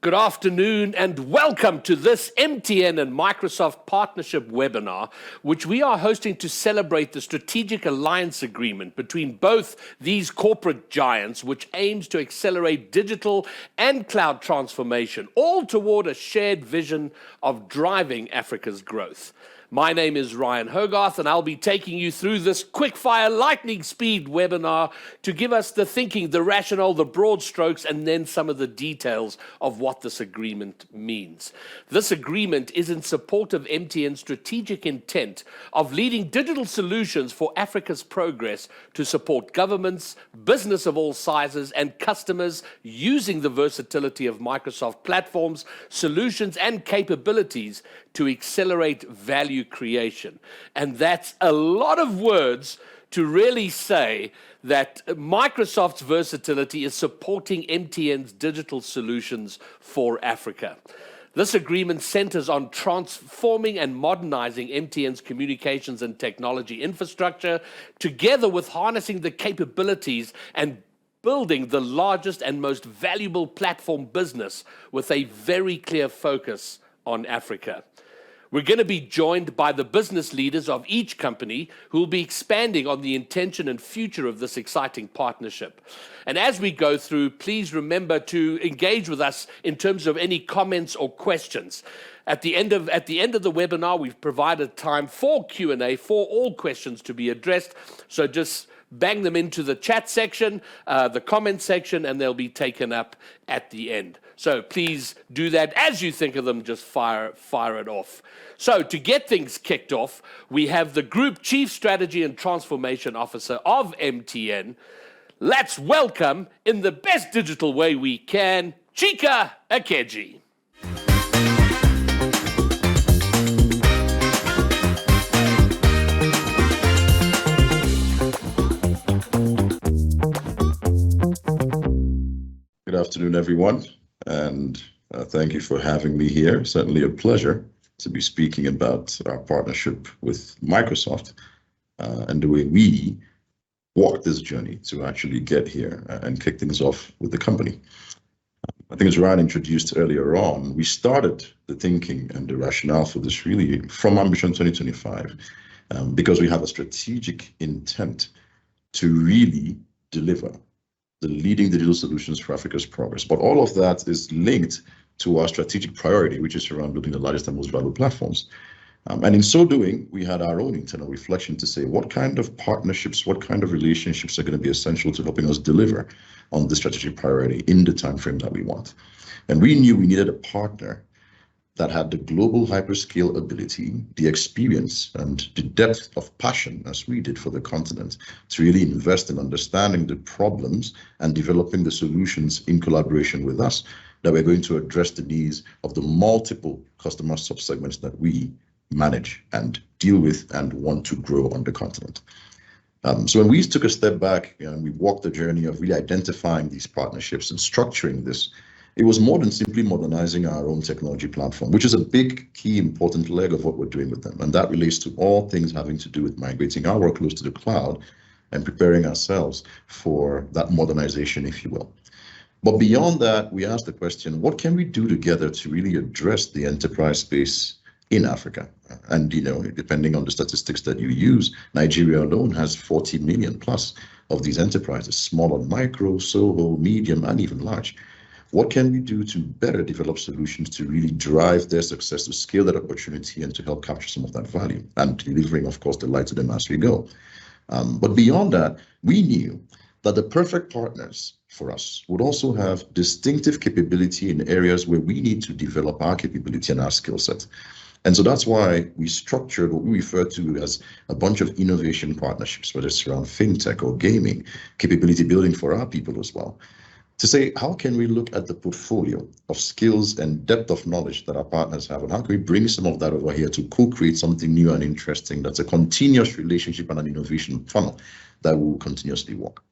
Good afternoon and welcome to this MTN and Microsoft partnership webinar, which we are hosting to celebrate the strategic alliance agreement between both these corporate giants, which aims to accelerate digital and cloud transformation, all toward a shared vision of driving Africa's growth. My name is Ryan Hogarth, and I'll be taking you through this quickfire lightning speed webinar to give us the thinking, the rationale, the broad strokes, and then some of the details of what this agreement means. This agreement is in support of MTN's strategic intent of leading digital solutions for Africa's progress to support governments, business of all sizes, and customers using the versatility of Microsoft platforms, solutions, and capabilities to accelerate value creation. And that's a lot of words to really say that Microsoft's versatility is supporting MTN's digital solutions for Africa. This agreement centers on transforming and modernizing MTN's communications and technology infrastructure, together with harnessing the capabilities and building the largest and most valuable platform business with a very clear focus on Africa. We're going to be joined by the business leaders of each company who will be expanding on the intention and future of this exciting partnership. And as we go through, please remember to engage with us in terms of any comments or questions. At the end of the webinar, we've provided time for Q&A for all questions to be addressed. So just bang them into the chat section, the comment section, and they'll be taken up at the end. So please do that. As you think of them, just fire it off. So to get things kicked off, we have the Group Chief Strategy and Transformation Officer of MTN. Let's welcome, in the best digital way we can, Chika Akeji. Good afternoon, everyone, and thank you for having me here. Certainly a pleasure to be speaking about our partnership with Microsoft and the way we walk this journey to actually get here and kick things off with the company. I think as Ryan introduced earlier on, we started the thinking and the rationale for this really from Ambition 2025 because we have a strategic intent to really deliver the leading digital solutions for Africa's progress. But all of that is linked to our strategic priority, which is around building the largest and most valuable platforms. And in so doing, we had our own internal reflection to say what kind of partnerships, what kind of relationships are going to be essential to helping us deliver on this strategic priority in the time frame that we want. And we knew we needed a partner that had the global hyperscale ability, the experience, and the depth of passion, as we did for the continent, to really invest in understanding the problems and developing the solutions in collaboration with us that we're going to address the needs of the multiple customer subsegments that we manage and deal with and want to grow on the continent. So when we took a step back and we walked the journey of really identifying these partnerships and structuring this, it was more than simply modernizing our own technology platform, which is a big, key, important leg of what we're doing with them. And that relates to all things having to do with migrating our workloads to the cloud and preparing ourselves for that modernization, if you will. But beyond that, we asked the question, what can we do together to really address the enterprise space in Africa? And, depending on the statistics that you use, Nigeria alone has 40 million plus of these enterprises, small and micro, SOHO, medium, and even large. What can we do to better develop solutions to really drive their success, to scale that opportunity, and to help capture some of that value, and delivering, of course, the light to them as we go? But beyond that, we knew that the perfect partners for us would also have distinctive capability in areas where we need to develop our capability and our skill set. And so that's why we structured what we refer to as a bunch of innovation partnerships, whether it's around fintech or gaming, capability building for our people as well, to say, how can we look at the portfolio of skills and depth of knowledge that our partners have, and how can we bring some of that over here to co-create something new and interesting that's a continuous relationship and an innovation funnel that will continuously walk.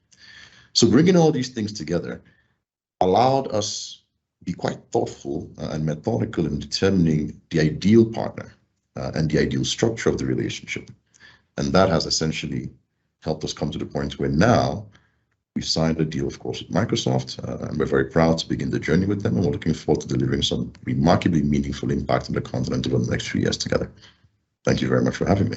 So bringing all these things together allowed us be quite thoughtful and methodical in determining the ideal partner and the ideal structure of the relationship. And that has essentially helped us come to the point where now We've signed a deal, of course, with Microsoft, and we're very proud to begin the journey with them, and we're looking forward to delivering some remarkably meaningful impact on the continent over the next few years together. Thank you very much for having me.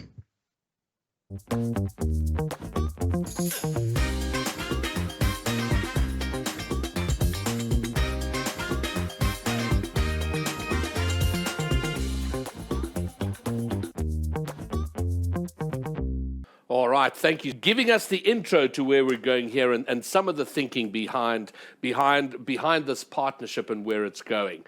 All right, thank you. Giving us the intro to where we're going here and some of the thinking behind this partnership and where it's going.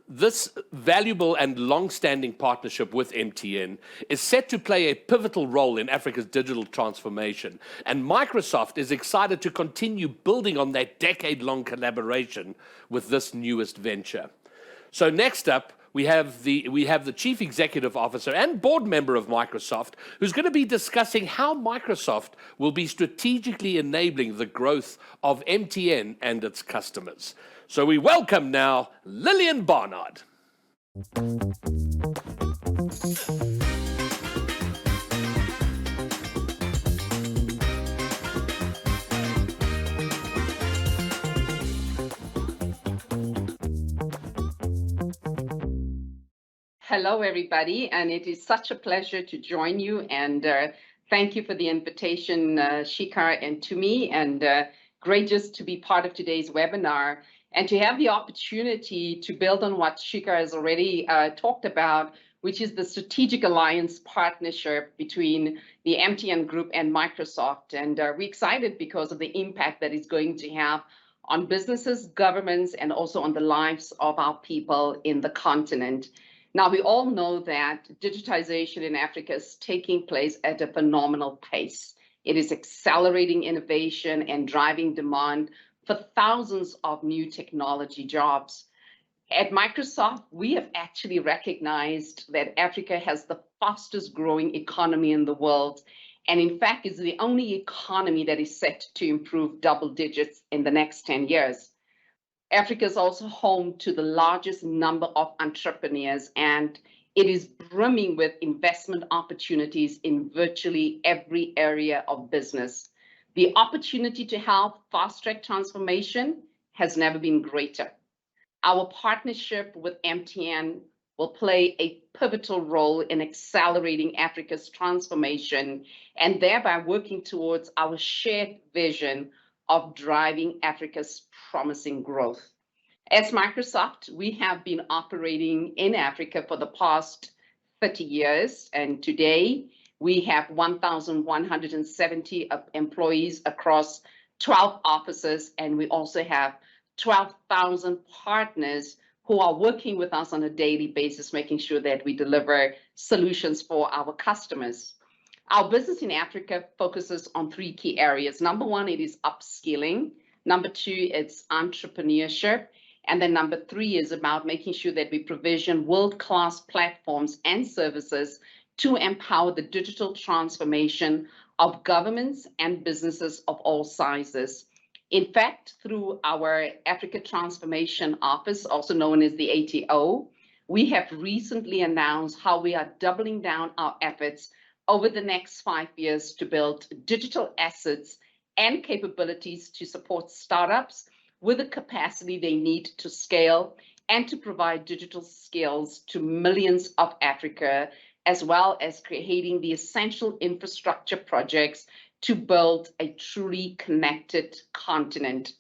This valuable and long-standing partnership with MTN is set to play a pivotal role in Africa's digital transformation, and Microsoft is excited to continue building on that decade-long collaboration with this newest venture. So next up, we have the Chief Executive Officer and board member of Microsoft, who's going to be discussing how Microsoft will be strategically enabling the growth of MTN and its customers. So we welcome now Lillian Barnard. Hello, everybody, and it is such a pleasure to join you. And thank you for the invitation, Shikar and Tumi, and great just to be part of today's webinar and to have the opportunity to build on what Shikar has already talked about, which is the strategic alliance partnership between the MTN Group and Microsoft. And we're excited because of the impact that it's going to have on businesses, governments, and also on the lives of our people in the continent. Now, we all know that digitization in Africa is taking place at a phenomenal pace. It is accelerating innovation and driving demand for thousands of new technology jobs. At Microsoft, we have actually recognized that Africa has the fastest growing economy in the world, and in fact is the only economy that is set to improve double digits in the next 10 years. Africa is also home to the largest number of entrepreneurs, and it is brimming with investment opportunities in virtually every area of business. The opportunity to help fast-track transformation has never been greater. Our partnership with MTN will play a pivotal role in accelerating Africa's transformation and thereby working towards our shared vision of driving Africa's promising growth. As Microsoft, we have been operating in Africa for the past 30 years, and today we have 1,170 employees across 12 offices, and we also have 12,000 partners who are working with us on a daily basis, making sure that we deliver solutions for our customers. Our business in Africa focuses on three key areas. Number one, it is upskilling. Number two, it's entrepreneurship. And then number three is about making sure that we provision world-class platforms and services to empower the digital transformation of governments and businesses of all sizes. In fact, through our Africa Transformation Office, also known as the ATO, we have recently announced how we are doubling down our efforts over the next 5 years to build digital assets and capabilities to support startups with the capacity they need to scale and to provide digital skills to millions of Africa, as well as creating the essential infrastructure projects to build a truly connected continent.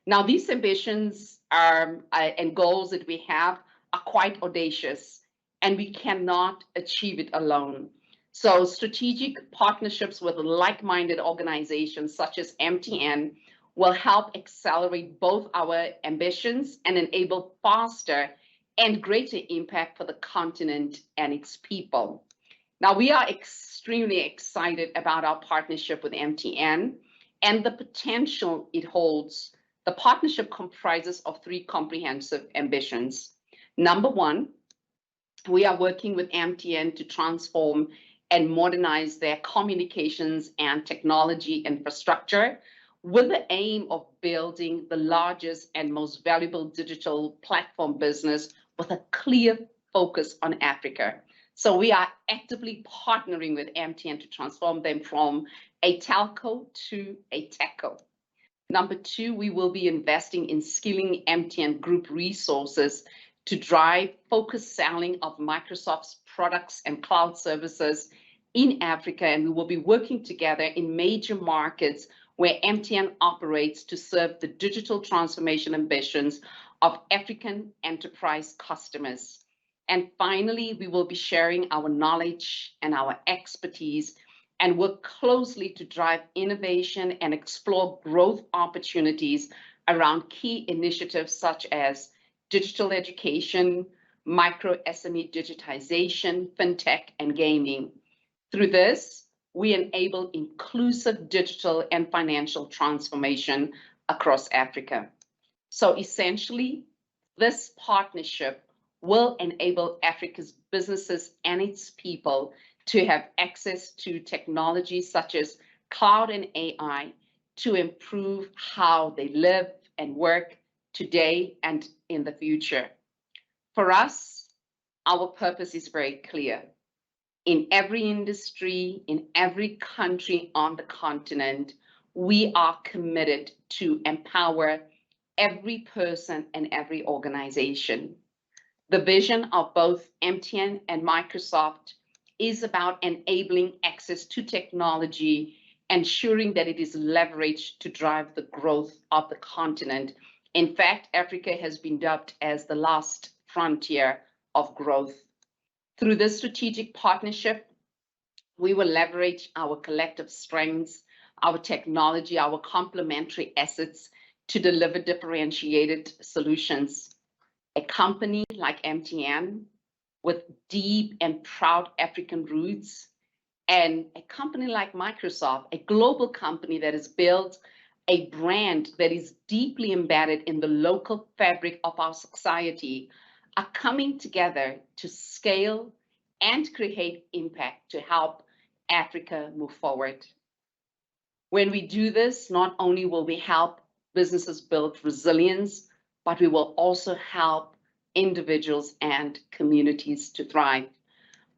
Now, these ambitions and goals that we have are quite audacious, and we cannot achieve it alone. So strategic partnerships with like-minded organizations such as MTN will help accelerate both our ambitions and enable faster and greater impact for the continent and its people. Now, we are extremely excited about our partnership with MTN and the potential it holds. The partnership comprises of three comprehensive ambitions. Number one, we are working with MTN to transform and modernize their communications and technology infrastructure with the aim of building the largest and most valuable digital platform business with a clear focus on Africa. So we are actively partnering with MTN to transform them from a telco to a techco. Number two, we will be investing in skilling MTN Group resources to drive focused selling of Microsoft's products and cloud services in Africa, and we will be working together in major markets where MTN operates to serve the digital transformation ambitions of African enterprise customers. And finally, we will be sharing our knowledge and our expertise and work closely to drive innovation and explore growth opportunities around key initiatives such as digital education, micro SME digitization, fintech, and gaming. Through this, we enable inclusive digital and financial transformation across Africa. So essentially, this partnership will enable Africa's businesses and its people to have access to technologies such as cloud and AI to improve how they live and work today and in the future. For us, our purpose is very clear. In every industry, in every country on the continent, we are committed to empower every person and every organization. The vision of both MTN and Microsoft is about enabling access to technology, ensuring that it is leveraged to drive the growth of the continent. In fact, Africa has been dubbed as the last frontier of growth. Through this strategic partnership, we will leverage our collective strengths, our technology, our complementary assets to deliver differentiated solutions. A company like MTN with deep and proud African roots, and a company like Microsoft, a global company that has built a brand that is deeply embedded in the local fabric of our society, are coming together to scale and create impact to help Africa move forward. When we do this, not only will we help businesses build resilience, but we will also help individuals and communities to thrive.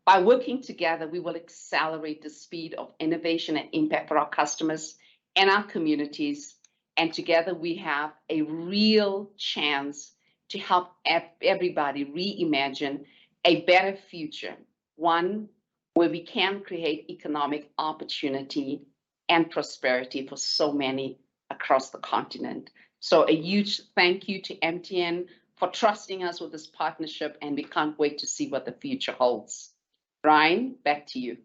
By working together, we will accelerate the speed of innovation and impact for our customers and our communities. And together we have a real chance to help everybody reimagine a better future, one where we can create economic opportunity and prosperity for so many across the continent. So a huge thank you to MTN for trusting us with this partnership, and we can't wait to see what the future holds. Ryan, back to you.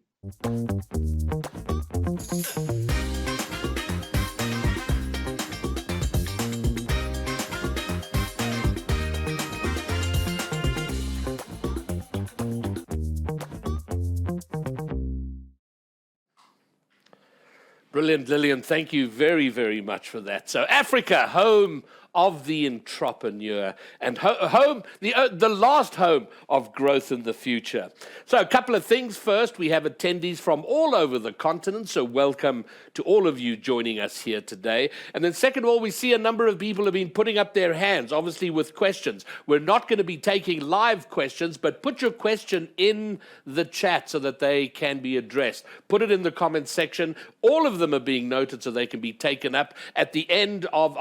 Brilliant, Lillian. Thank you very, very much for that. So Africa, home of the entrepreneur, and the last home of growth in the future. So a couple of things. First, we have attendees from all over the continent, so welcome to all of you joining us here today. And then second of all, we see a number of people have been putting up their hands, obviously with questions. We're not going to be taking live questions, but put your question in the chat so that they can be addressed. Put it in the comments section. All of them are being noted so they can be taken up at the end of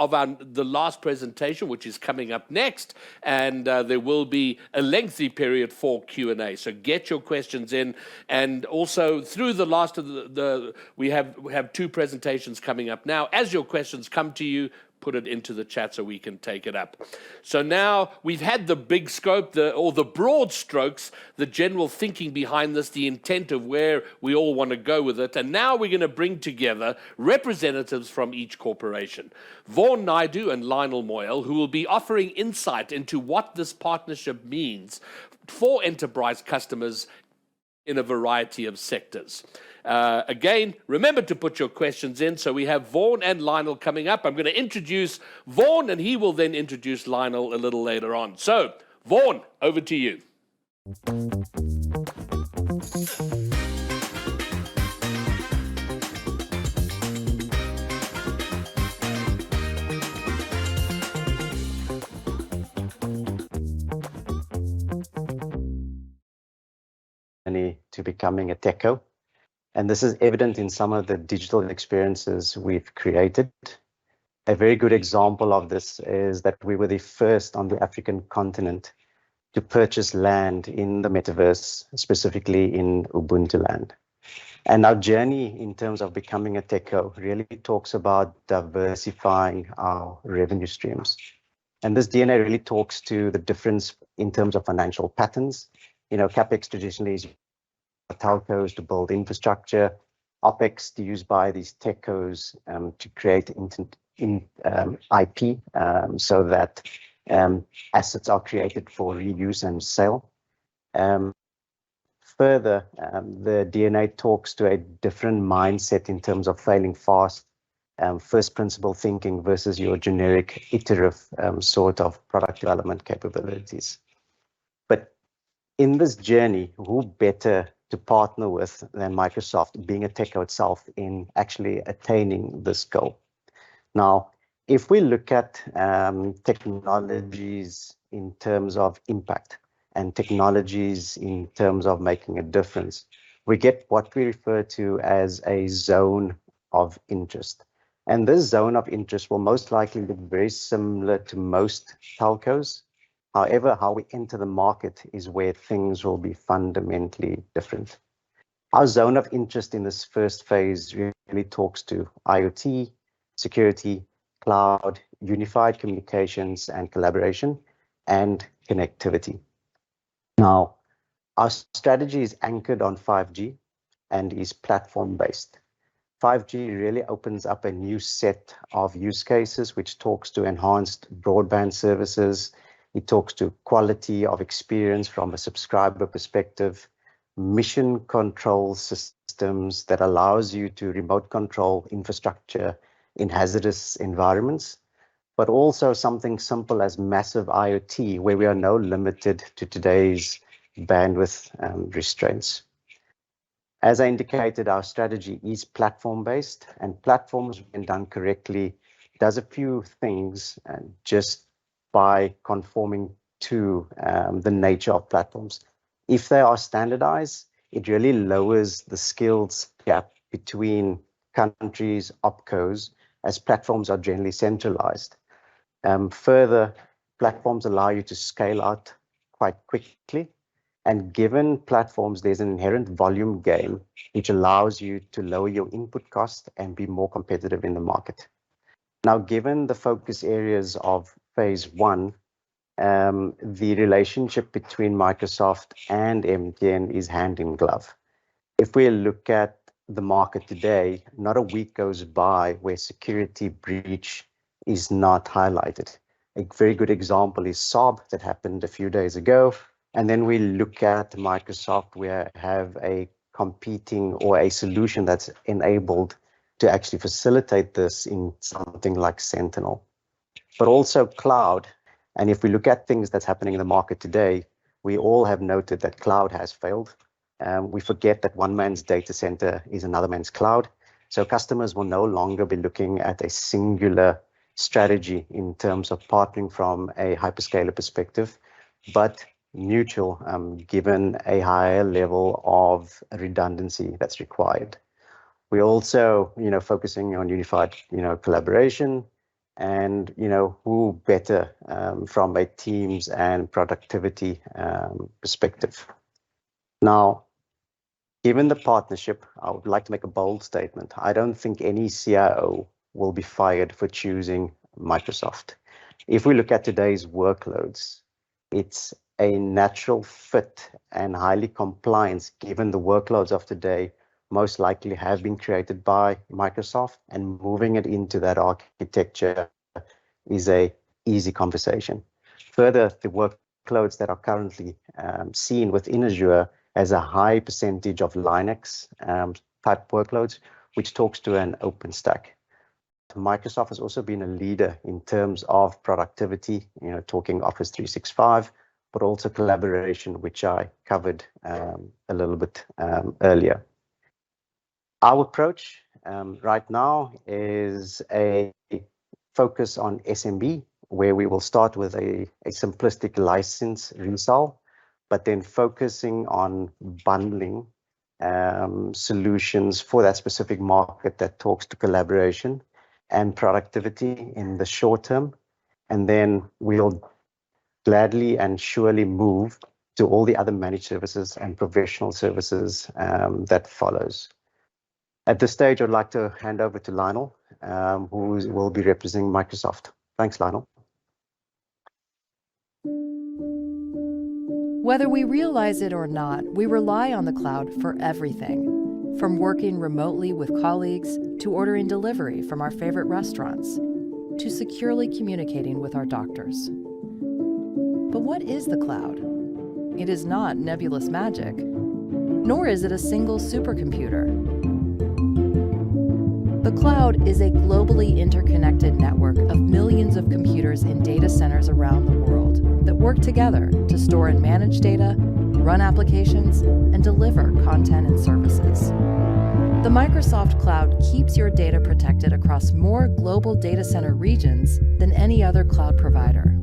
the last presentation, which is coming up next, and there will be a lengthy period for Q&A. So get your questions in, and also through the last of we have two presentations coming up now. As your questions come to you, put it into the chat so we can take it up. So now we've had the big scope, or the broad strokes, the general thinking behind this, the intent of where we all want to go with it. And now we're going to bring together representatives from each corporation. Vaughan Naidu and Lionel Moyle, who will be offering insight into what this partnership means for enterprise customers in a variety of sectors. Again, remember to put your questions in. So we have Vaughan and Lionel coming up. I'm going to introduce Vaughan, and he will then introduce Lionel a little later on. So, Vaughan, over to you. To becoming a techo. And this is evident in some of the digital experiences we've created. A very good example of this is that we were the first on the African continent to purchase land in the metaverse, specifically in Ubuntu land. And our journey in terms of becoming a TechCo really talks about diversifying our revenue streams. And this DNA really talks to the difference in terms of financial patterns. CapEx traditionally is telcos to build infrastructure, OpEx to use by these TechCos to create IP so that assets are created for reuse and sale. Further, the DNA talks to a different mindset in terms of failing fast, first principle thinking versus your generic iterative sort of product development capabilities. But in this journey, who better to partner with than Microsoft, being a TechCo itself, in actually attaining this goal? Now, if we look at technologies in terms of impact and technologies in terms of making a difference, we get what we refer to as a zone of interest. And this zone of interest will most likely look very similar to most telcos. However, how we enter the market is where things will be fundamentally different. Our zone of interest in this first phase really talks to IoT, security, cloud, unified communications and collaboration, and connectivity. Now, our strategy is anchored on 5G and is platform-based. 5G really opens up a new set of use cases, which talks to enhanced broadband services. It talks to quality of experience from a subscriber perspective, mission control systems that allows you to remote control infrastructure in hazardous environments, but also something simple as massive IoT, where we are now limited to today's bandwidth restraints. As I indicated, our strategy is platform-based, and platforms, when done correctly, does a few things just by conforming to the nature of platforms. If they are standardized, it really lowers the skills gap between countries, opcos, as platforms are generally centralized. Further, platforms allow you to scale out quite quickly. And given platforms, there's an inherent volume gain, which allows you to lower your input cost and be more competitive in the market. Now, given the focus areas of phase one, the relationship between Microsoft and MTN is hand in glove. If we look at the market today, not a week goes by where security breach is not highlighted. A very good example is Saab that happened a few days ago. And then we look at Microsoft, we have a competing or a solution that's enabled to actually facilitate this in something like Sentinel. But also cloud. And if we look at things that's happening in the market today, we all have noted that cloud has failed. We forget that one man's data center is another man's cloud. So customers will no longer be looking at a singular strategy in terms of partnering from a hyperscaler perspective, but mutual, given a higher level of redundancy that's required. We're also, focusing on unified, collaboration, and who better from a teams and productivity perspective. Now, given the partnership, I would like to make a bold statement. I don't think any CIO will be fired for choosing Microsoft. If we look at today's workloads, it's a natural fit and highly compliant, given the workloads of today most likely have been created by Microsoft, and moving it into that architecture is a easy conversation. Further, the workloads that are currently seen within Azure as a high percentage of Linux type workloads, which talks to an open stack. Microsoft has also been a leader in terms of productivity, talking Office 365, but also collaboration, which I covered a little bit earlier. Our approach right now is a focus on SMB, where we will start with a simplistic license resale, but then focusing on bundling solutions for that specific market that talks to collaboration. and productivity in the short term, and then we'll gladly and surely move to all the other managed services and professional services that follows. At this stage, I'd like to hand over to Lionel, who will be representing Microsoft. Thanks, Lionel. Whether we realize it or not, we rely on the cloud for everything, from working remotely with colleagues to ordering delivery from our favorite restaurants, to securely communicating with our doctors. But what is the cloud? It is not nebulous magic, nor is it a single supercomputer. The cloud is a globally interconnected network of millions of computers in data centers around the world that work together to store and manage data, run applications, and deliver content and services. The Microsoft Cloud keeps your data protected across more global data center regions than any other cloud provider.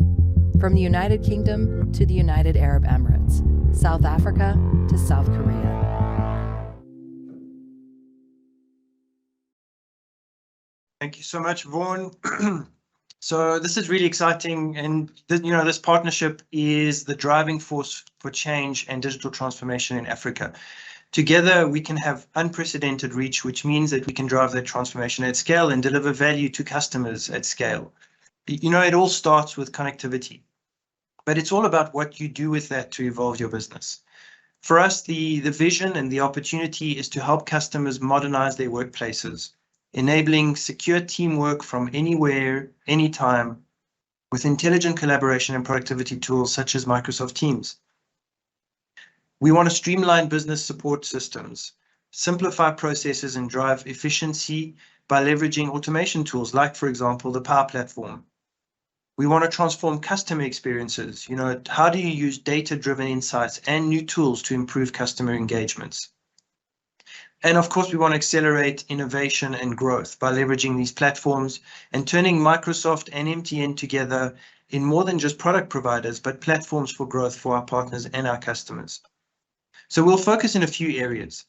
From the United Kingdom to the United Arab Emirates, South Africa to South Korea. Thank you so much, Vaughan. So this is really exciting, and this partnership is the driving force for change and digital transformation in Africa. Together, we can have unprecedented reach, which means that we can drive that transformation at scale and deliver value to customers at scale. It all starts with connectivity, but it's all about what you do with that to evolve your business. For us, the vision and the opportunity is to help customers modernize their workplaces, enabling secure teamwork from anywhere, anytime, with intelligent collaboration and productivity tools such as Microsoft Teams. We want to streamline business support systems, simplify processes, and drive efficiency by leveraging automation tools like, for example, the Power Platform. We want to transform customer experiences. How do you use data-driven insights and new tools to improve customer engagements? And of course, we want to accelerate innovation and growth by leveraging these platforms and turning Microsoft and MTN together in more than just product providers, but platforms for growth for our partners and our customers. So we'll focus in a few areas: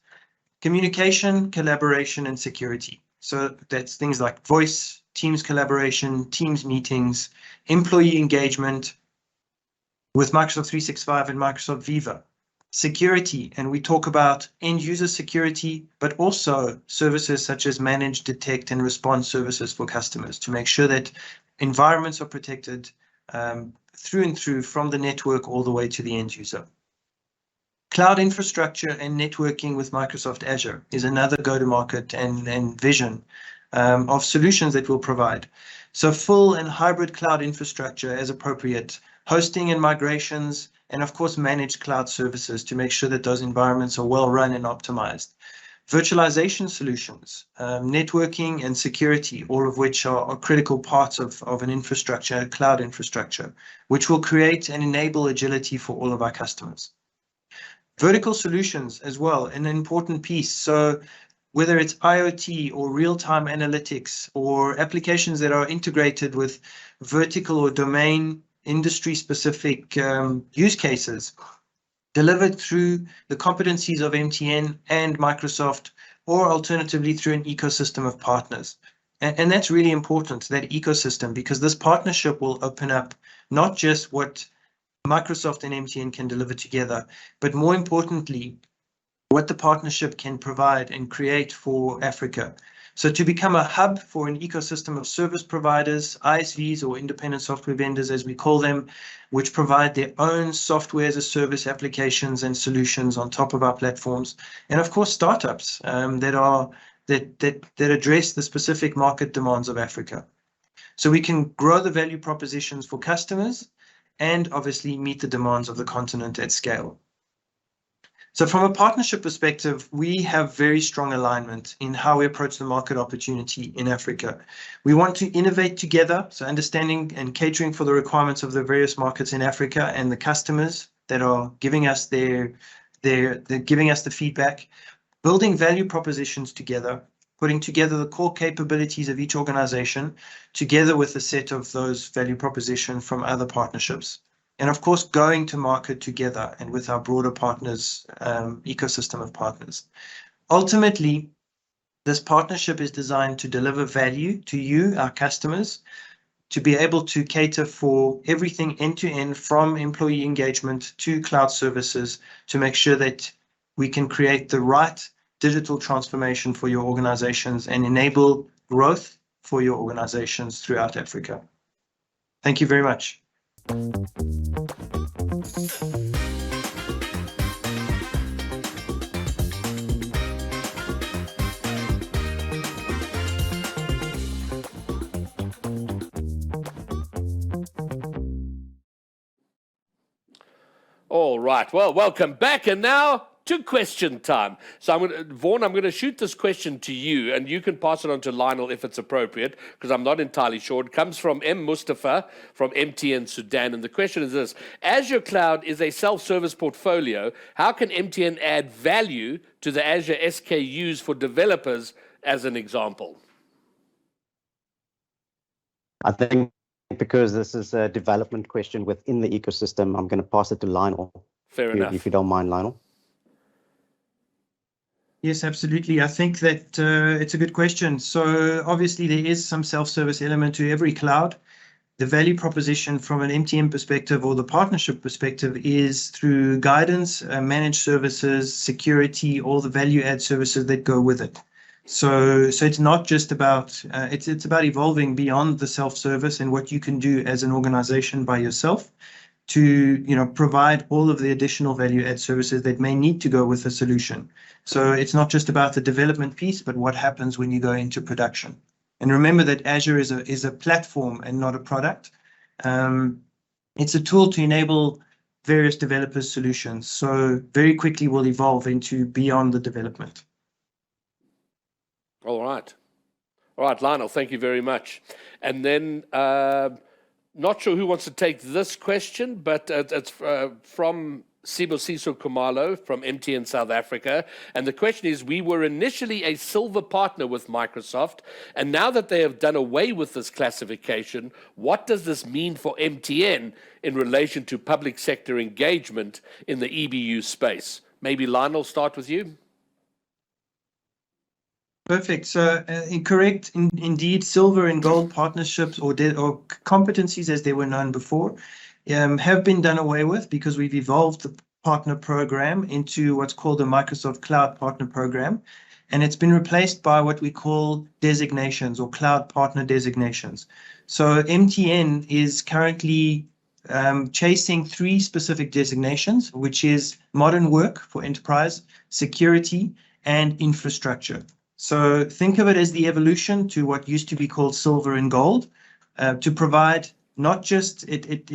communication, collaboration, and security. So that's things like voice, Teams collaboration, Teams meetings, employee engagement with Microsoft 365 and Microsoft Viva. Security, and we talk about end user security, but also services such as manage, detect, and respond services for customers to make sure that environments are protected through and through, from the network all the way to the end user. Cloud infrastructure and networking with Microsoft Azure is another go-to-market and vision of solutions that we'll provide. So full and hybrid cloud infrastructure as appropriate, hosting and migrations, and of course, managed cloud services to make sure that those environments are well run and optimized. Virtualization solutions, networking and security, all of which are critical parts of an infrastructure, cloud infrastructure, which will create and enable agility for all of our customers. Vertical solutions as well, an important piece. So whether it's IoT or real-time analytics or applications that are integrated with vertical or domain industry-specific use cases delivered through the competencies of MTN and Microsoft, or alternatively through an ecosystem of partners. And that's really important, that ecosystem, because this partnership will open up not just what Microsoft and MTN can deliver together, but more importantly, what the partnership can provide and create for Africa. So to become a hub for an ecosystem of service providers, ISVs, or independent software vendors, as we call them, which provide their own software as a service applications and solutions on top of our platforms, and of course startups that address the specific market demands of Africa. So we can grow the value propositions for customers and obviously meet the demands of the continent at scale. So from a partnership perspective, we have very strong alignment in how we approach the market opportunity in Africa. We want to innovate together, so understanding and catering for the requirements of the various markets in Africa and the customers that are giving us they're giving us the feedback, building value propositions together, putting together the core capabilities of each organization together with a set of those value propositions from other partnerships. And of course, going to market together and with our broader partners, ecosystem of partners. Ultimately, This partnership is designed to deliver value to you, our customers, to be able to cater for everything end to end, from employee engagement to cloud services, to make sure that we can create the right digital transformation for your organizations and enable growth for your organizations throughout Africa. Thank you very much. All right. Well, welcome back. And now to question time. So Vaughan, I'm going to shoot this question to you, and you can pass it on to Lionel if it's appropriate, because I'm not entirely sure. It comes from M. Mustafa from MTN Sudan. And the question is this: Azure Cloud is a self-service portfolio. How can MTN add value to the Azure SKUs for developers, as an example? I think because this is a development question within the ecosystem, I'm going to pass it to Lionel. Fair enough. If you don't mind, Lionel. Yes, absolutely. I think that it's a good question. So obviously there is some self-service element to every cloud. The value proposition from an MTN perspective or the partnership perspective is through guidance, managed services, security, all the value add services that go with it. So it's not just about, it's about evolving beyond the self-service and what you can do as an organization by yourself to provide all of the additional value add services that may need to go with a solution. So it's not just about the development piece, but what happens when you go into production. And remember that Azure is a platform and not a product. It's a tool to enable various developers' solutions. So very quickly will evolve into beyond the development. All right, Lionel, thank you very much. And then, not sure who wants to take this question, but it's from Sibusiso Kumalo from MTN South Africa. And the question is, we were initially a silver partner with Microsoft, and now that they have done away with this classification, what does this mean for MTN in relation to public sector engagement in the EBU space? Maybe Lionel, start with you. Perfect. So correct, indeed, silver and gold partnerships or competencies, as they were known before, have been done away with because we've evolved the partner program into what's called the Microsoft Cloud Partner Program. And it's been replaced by what we call designations or cloud partner designations. So MTN is currently chasing 3 specific designations, which is modern work for enterprise, security, and infrastructure. So think of it as the evolution to what used to be called silver and gold, to provide not just it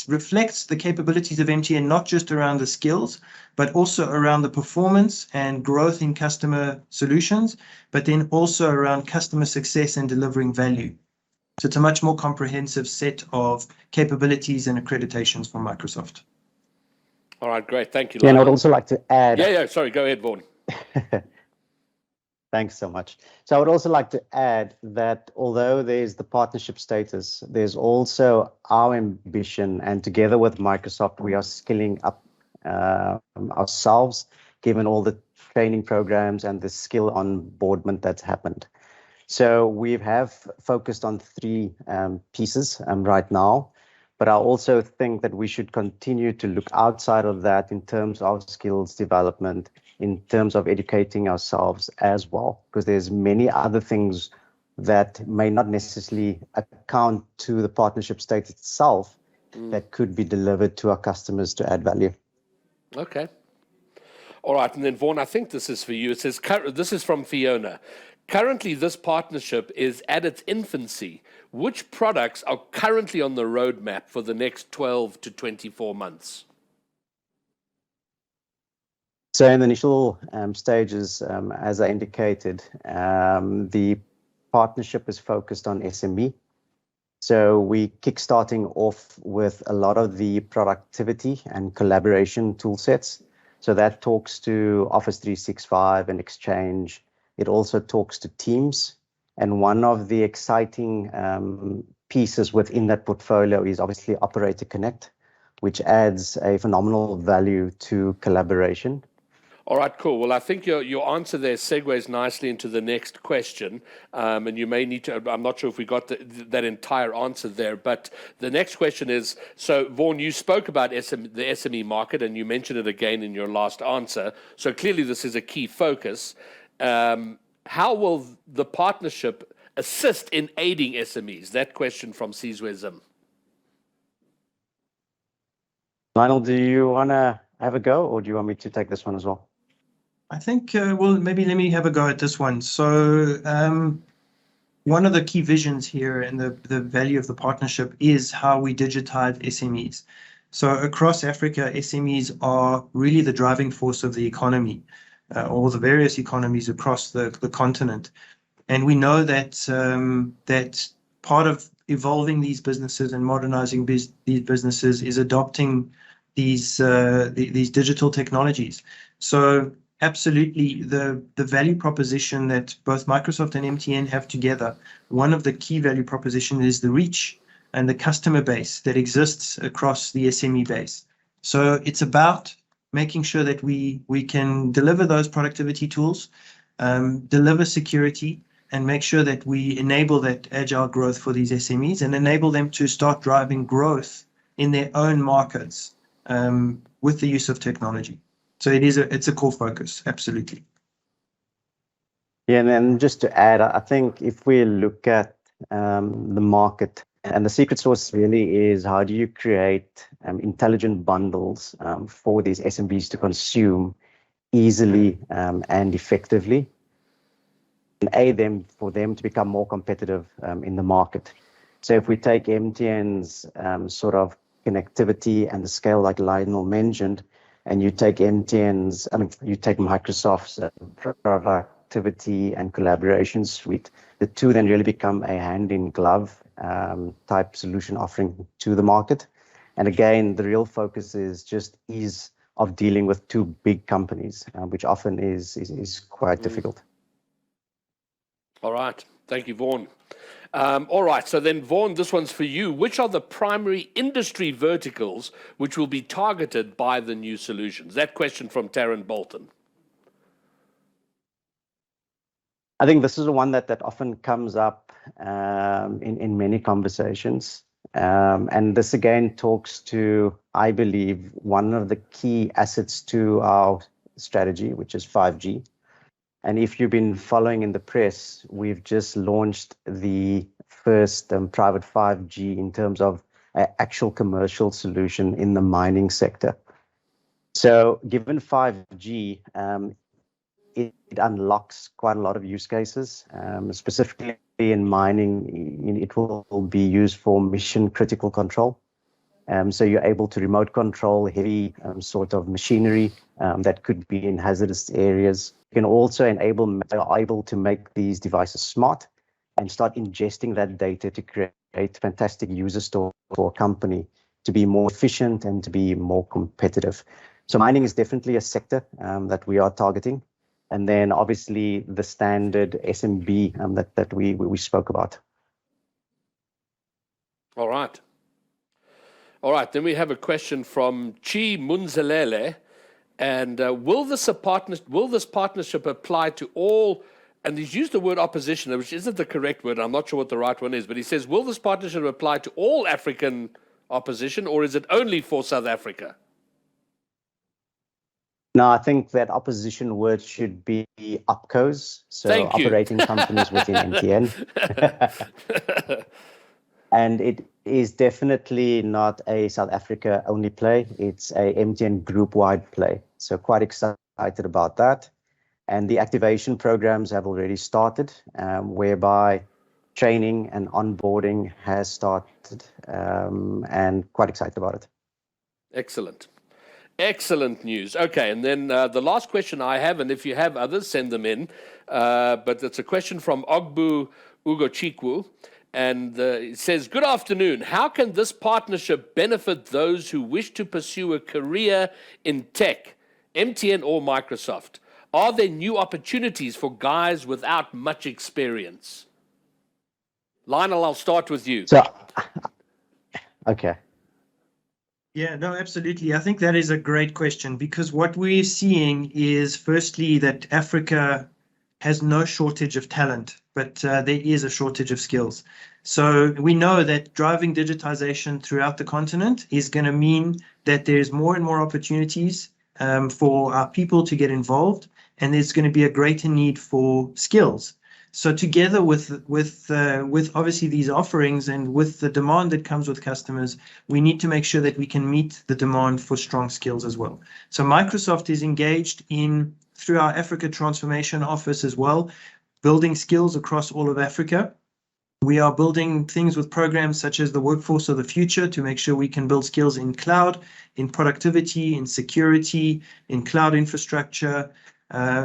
reflects the capabilities of MTN, not just around the skills, but also around the performance and growth in customer solutions, but then also around customer success and delivering value. So it's a much more comprehensive set of capabilities and accreditations from Microsoft. All right, great. Thank you, Yeah, Lionel. and I would also like to add... Yeah, sorry, go ahead, Vaughan. Thanks so much. So I would also like to add that although there's the partnership status, there's also our ambition, and together with Microsoft, we are skilling up ourselves, given all the training programs and the skill onboardment that's happened. So we have focused on 3 pieces right now, but I also think that we should continue to look outside of that in terms of skills development, in terms of educating ourselves as well, because there's many other things that may not necessarily account to the partnership state itself that could be delivered to our customers to add value. Okay. All right, and then Vaughan, I think this is for you. It says, this is from Fiona. Currently, this partnership is at its infancy. Which products are currently on the roadmap for the next 12 to 24 months? So in the initial stages, as I indicated, the partnership is focused on SME. So we kickstarting off with a lot of the productivity and collaboration tool sets. So that talks to Office 365 and Exchange. It also talks to Teams. And one of the exciting pieces within that portfolio is obviously Operator Connect, which adds a phenomenal value to collaboration. All right, cool. Well, I think your answer there segues nicely into the next question, and you may need to, I'm not sure if we got that entire answer there, but the next question is, so Vaughan, you spoke about the SME market, and you mentioned it again in your last answer, so clearly this is a key focus. How will the partnership assist in aiding SMEs? That question from Sizwe Zim. Lionel, do you want to have a go, or do you want me to take this one as well? I think, well, maybe let me have a go at this one. So one of the key visions here and the value of the partnership is how we digitize SMEs. So across Africa, SMEs are really the driving force of the economy, or the various economies across the continent. And we know that that part of evolving these businesses and modernizing these businesses is adopting these digital technologies. So absolutely, the value proposition that both Microsoft and MTN have together, one of the key value proposition is the reach and the customer base that exists across the SME base. So it's about making sure that we can deliver those productivity tools, deliver security, and make sure that we enable that agile growth for these SMEs and enable them to start driving growth in their own markets with the use of technology. So it's a core focus, absolutely. Yeah, and then just to add, I think if we look at the market, and the secret sauce really is how do you create intelligent bundles for these SMBs to consume easily and effectively, and aid them for them to become more competitive in the market. So if we take MTN's sort of connectivity and the scale like Lionel mentioned, and you take you take Microsoft's productivity and collaboration suite, the two then really become a hand-in-glove type solution offering to the market. And again, the real focus is just ease of dealing with two big companies, which often is quite difficult. All right. Thank you, Vaughan. All right. So then, Vaughan, this one's for you. Which are the primary industry verticals which will be targeted by the new solutions? That question from Taryn Bolton. I think this is the one that often comes up in many conversations. And this again talks to, I believe, one of the key assets to our strategy, which is 5G. And if you've been following in the press, we've just launched the first private 5G in terms of an actual commercial solution in the mining sector. So given 5G, it unlocks quite a lot of use cases, specifically in mining. It will be used for mission critical control. So you're able to remote control heavy sort of machinery that could be in hazardous areas. You can also able to make these devices smart and start ingesting that data to create fantastic user stories for a company to be more efficient and to be more competitive. So mining is definitely a sector that we are targeting. And then obviously the standard SMB that we spoke about. All right. All right, then we have a question from Chi Munzelele. And will this partnership apply to all, and he's used the word opposition, which isn't the correct word, I'm not sure what the right one is, but he says, will this partnership apply to all African opposition, or is it only for South Africa? No, I think that opposition word should be OpCos, so operating companies within MTN. And it is definitely not a South Africa only play. It's a MTN group wide play. So quite excited about that. And the activation programs have already started, whereby training and onboarding has started, and quite excited about it. Excellent. Excellent news. Okay, and then the last question I have, and if you have others, send them in. But it's a question from Ogbu Ugochikwu. And it says, good afternoon. How can this partnership benefit those who wish to pursue a career in tech, MTN or Microsoft? Are there new opportunities for guys without much experience? Lionel, I'll start with you. So, okay. Yeah, no, absolutely. I think that is a great question, because what we're seeing is, firstly, that Africa has no shortage of talent, but there is a shortage of skills. So we know that driving digitization throughout the continent is going to mean that there's more and more opportunities for our people to get involved, and there's going to be a greater need for skills. So together with obviously these offerings and with the demand that comes with customers, we need to make sure that we can meet the demand for strong skills as well. So Microsoft is engaged through our Africa Transformation Office as well, building skills across all of Africa. We are building things with programs such as the Workforce of the Future to make sure we can build skills in cloud, in productivity, in security, in cloud infrastructure,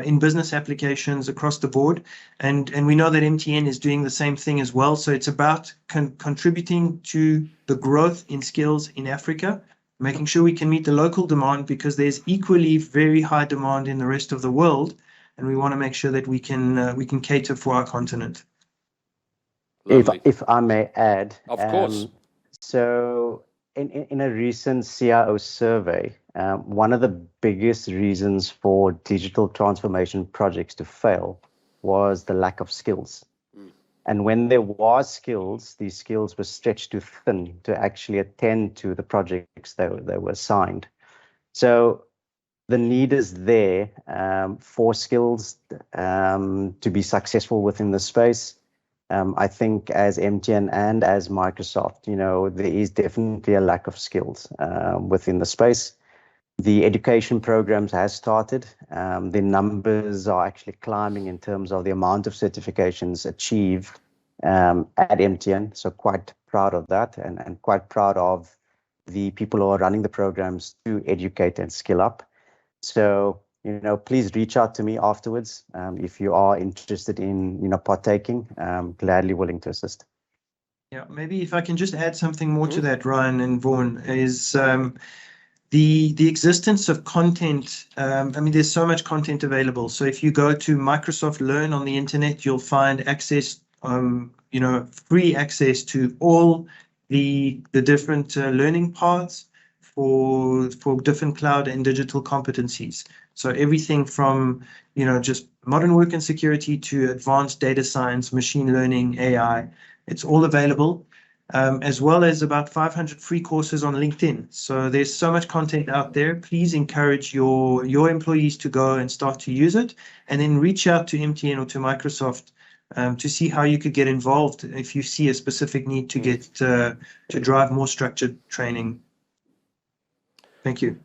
in business applications across the board. And we know that MTN is doing the same thing as well. So it's about contributing to the growth in skills in Africa, making sure we can meet the local demand, because there's equally very high demand in the rest of the world. And we want to make sure that we can cater for our continent. Lovely. If I may add. Of course. So in a recent CIO survey, one of the biggest reasons for digital transformation projects to fail was the lack of skills. And when there was skills, these skills were stretched too thin to actually attend to the projects that were assigned. So the need is there for skills to be successful within the space. I think as MTN and as Microsoft, there is definitely a lack of skills within the space. The education programs has started. The numbers are actually climbing in terms of the amount of certifications achieved at MTN. So quite proud of that, and quite proud of the people who are running the programs to educate and skill up. So, please reach out to me afterwards if you are interested in, partaking. I'm gladly willing to assist. Yeah, maybe if I can just add something more to that, Ryan and Vaughan, is the existence of content. There's so much content available. So if you go to Microsoft Learn on the internet, you'll find access, free access to all the different learning paths for different cloud and digital competencies. So everything from, just modern work and security to advanced data science, machine learning, AI, it's all available. As well as about 500 free courses on LinkedIn. So there's so much content out there. Please encourage your employees to go and start to use it, and then reach out to MTN or to Microsoft to see how you could get involved if you see a specific need to get to drive more structured training. Thank you.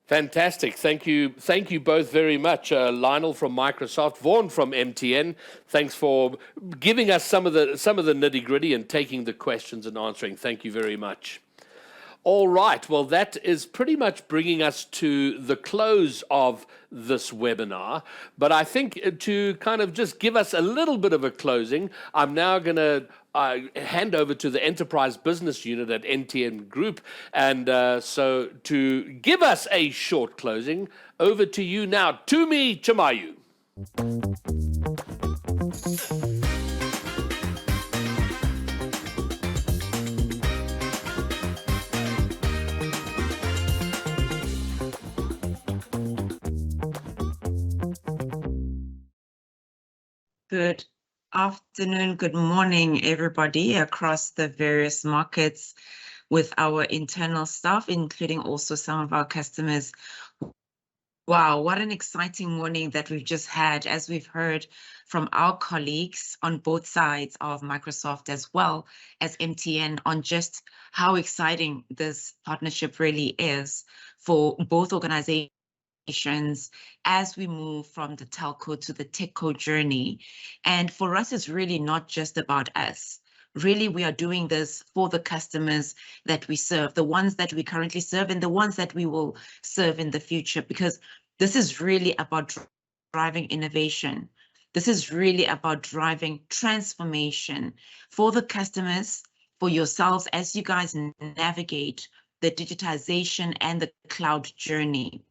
Fantastic. Thank you both very much. Lionel from Microsoft, Vaughan from MTN. Thanks for giving us some of the nitty-gritty and taking the questions and answering. Thank you very much. All right. Well, that is pretty much bringing us to the close of this webinar. But I think to kind of just give us a little bit of a closing, I'm now going to hand over to the Enterprise Business Unit at MTN Group. And so to give us a short closing, over to you now, Tumi Chamayu. Good afternoon, good morning, everybody across the various markets with our internal staff, including also some of our customers. Wow, what an exciting morning that we've just had, as we've heard from our colleagues on both sides of Microsoft as well as MTN on just how exciting this partnership really is for both organizations as we move from the telco to the techco journey. And for us, it's really not just about us. Really, we are doing this for the customers that we serve, the ones that we currently serve and the ones that we will serve in the future, because this is really about driving innovation. This is really about driving transformation for the customers, for yourselves, as you guys navigate the digitization and the cloud journey.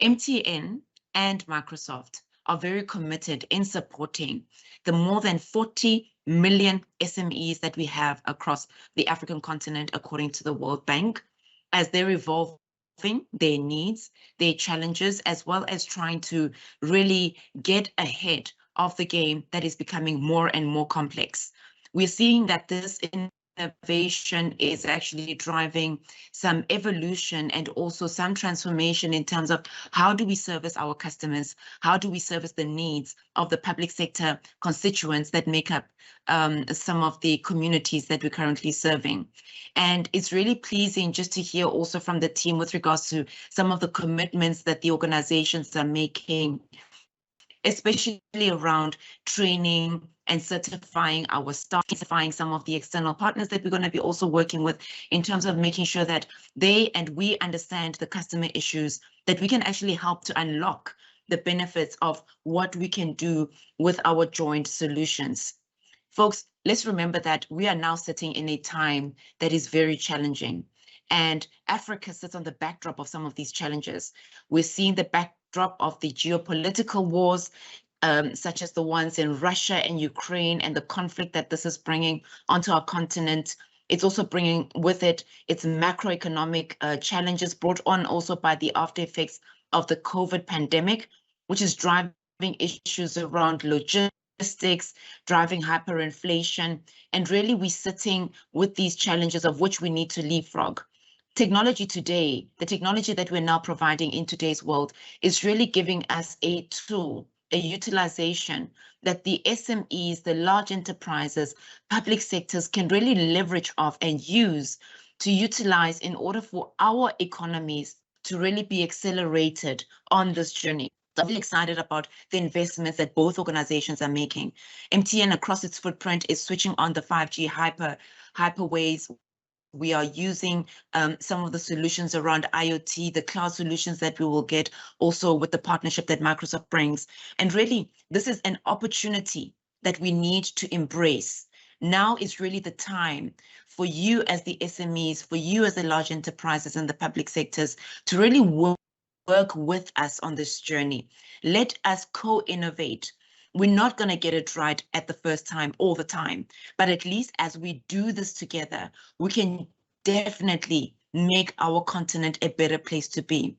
MTN and Microsoft are very committed in supporting the more than 40 million SMEs that we have across the African continent, according to the World Bank. as they're evolving their needs, their challenges, as well as trying to really get ahead of the game that is becoming more and more complex. We're seeing that this innovation is actually driving some evolution and also some transformation in terms of how do we service our customers, how do we service the needs of the public sector constituents that make up some of the communities that we're currently serving. And it's really pleasing just to hear also from the team with regards to some of the commitments that the organizations are making, especially around training and certifying our staff, certifying some of the external partners that we're going to be also working with in terms of making sure that they and we understand the customer issues, that we can actually help to unlock the benefits of what we can do with our joint solutions. Folks, let's remember that we are now sitting in a time that is very challenging, and Africa sits on the backdrop of some of these challenges. We're seeing the backdrop of the geopolitical wars, such as the ones in Russia and Ukraine, and the conflict that this is bringing onto our continent. It's also bringing with it its macroeconomic challenges brought on also by the after effects of the COVID pandemic, which is driving issues around logistics, driving hyperinflation, and really we're sitting with these challenges of which we need to leapfrog. Technology today, the technology that we're now providing in today's world, is really giving us a tool, a utilization that the SMEs, the large enterprises, public sectors can really leverage off and use to utilize in order for our economies to really be accelerated on this journey. I'm really excited about the investments that both organizations are making. MTN across its footprint is switching on the 5G hyperwaves. We are using some of the solutions around IoT, the cloud solutions that we will get also with the partnership that Microsoft brings. And really, this is an opportunity that we need to embrace. Now is really the time for you as the SMEs, for you as the large enterprises and the public sectors to really work with us on this journey. Let us co-innovate. We're not going to get it right at the first time all the time, but at least as we do this together, we can definitely make our continent a better place to be.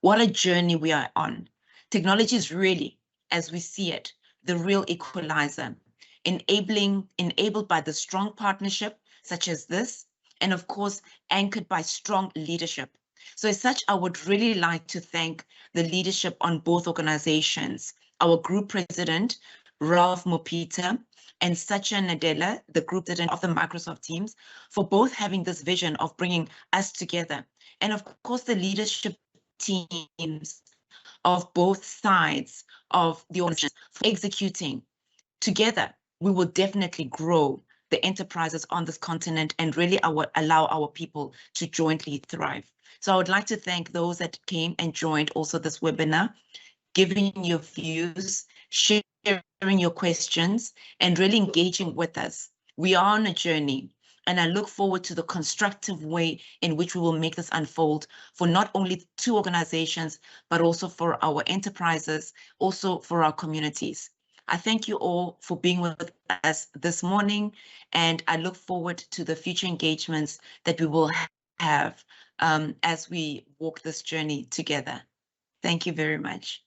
What a journey we are on. Technology is really, as we see it, the real equalizer, enabled by the strong partnership such as this, and of course, anchored by strong leadership. So as such, I would really like to thank the leadership on both organizations, our group president, Ralph Mopita, and Satya Nadella, the group president of the Microsoft teams, for both having this vision of bringing us together. And of course, the leadership teams of both sides of the organization for executing. Together, we will definitely grow the enterprises on this continent and really allow our people to jointly thrive. So I would like to thank those that came and joined also this webinar, giving your views, sharing your questions, and really engaging with us. We are on a journey, and I look forward to the constructive way in which we will make this unfold for not only two organizations, but also for our enterprises, also for our communities. I thank you all for being with us this morning, and I look forward to the future engagements that we will have as we walk this journey together. Thank you very much.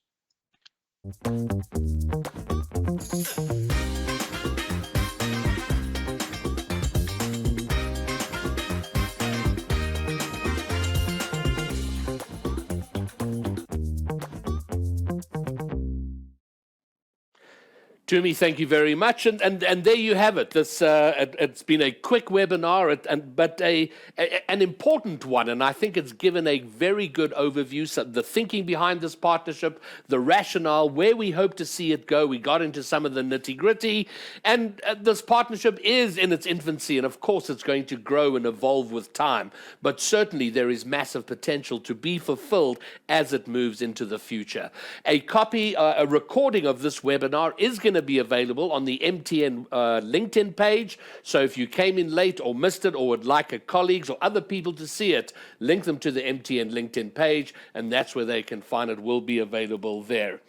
Tumi, thank you very much. And there you have it. This it's been a quick webinar, but an important one. And I think it's given a very good overview, so the thinking behind this partnership, the rationale, where we hope to see it go. We got into some of the nitty-gritty. And this partnership is in its infancy. And of course, it's going to grow and evolve with time. But certainly, there is massive potential to be fulfilled as it moves into the future. A copy, a recording of this webinar is going to be available on the MTN LinkedIn page. So if you came in late or missed it or would like a colleagues or other people to see it, link them to the MTN LinkedIn page, and that's where they can find it. Will be available there.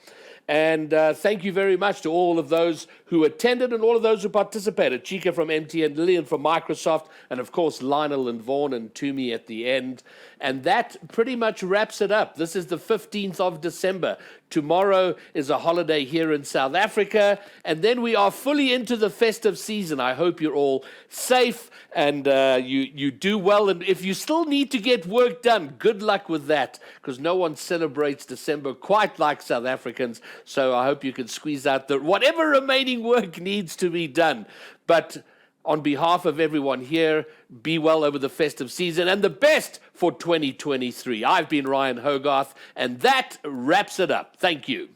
And thank you very much to all of those who attended and all of those who participated. Chika from MTN, Lillian from Microsoft, and of course Lionel and Vaughan and Toomey at the end. And that pretty much wraps it up. This is the 15th of December. Tomorrow is a holiday here in South Africa. And then we are fully into the festive season. I hope you're all safe and you do well. And if you still need to get work done, good luck with that, because no one celebrates December quite like South Africans. So I hope you can squeeze out whatever remaining work needs to be done. But on behalf of everyone here, be well over the festive season and the best for 2023. I've been Ryan Hogarth, and that wraps it up. Thank you.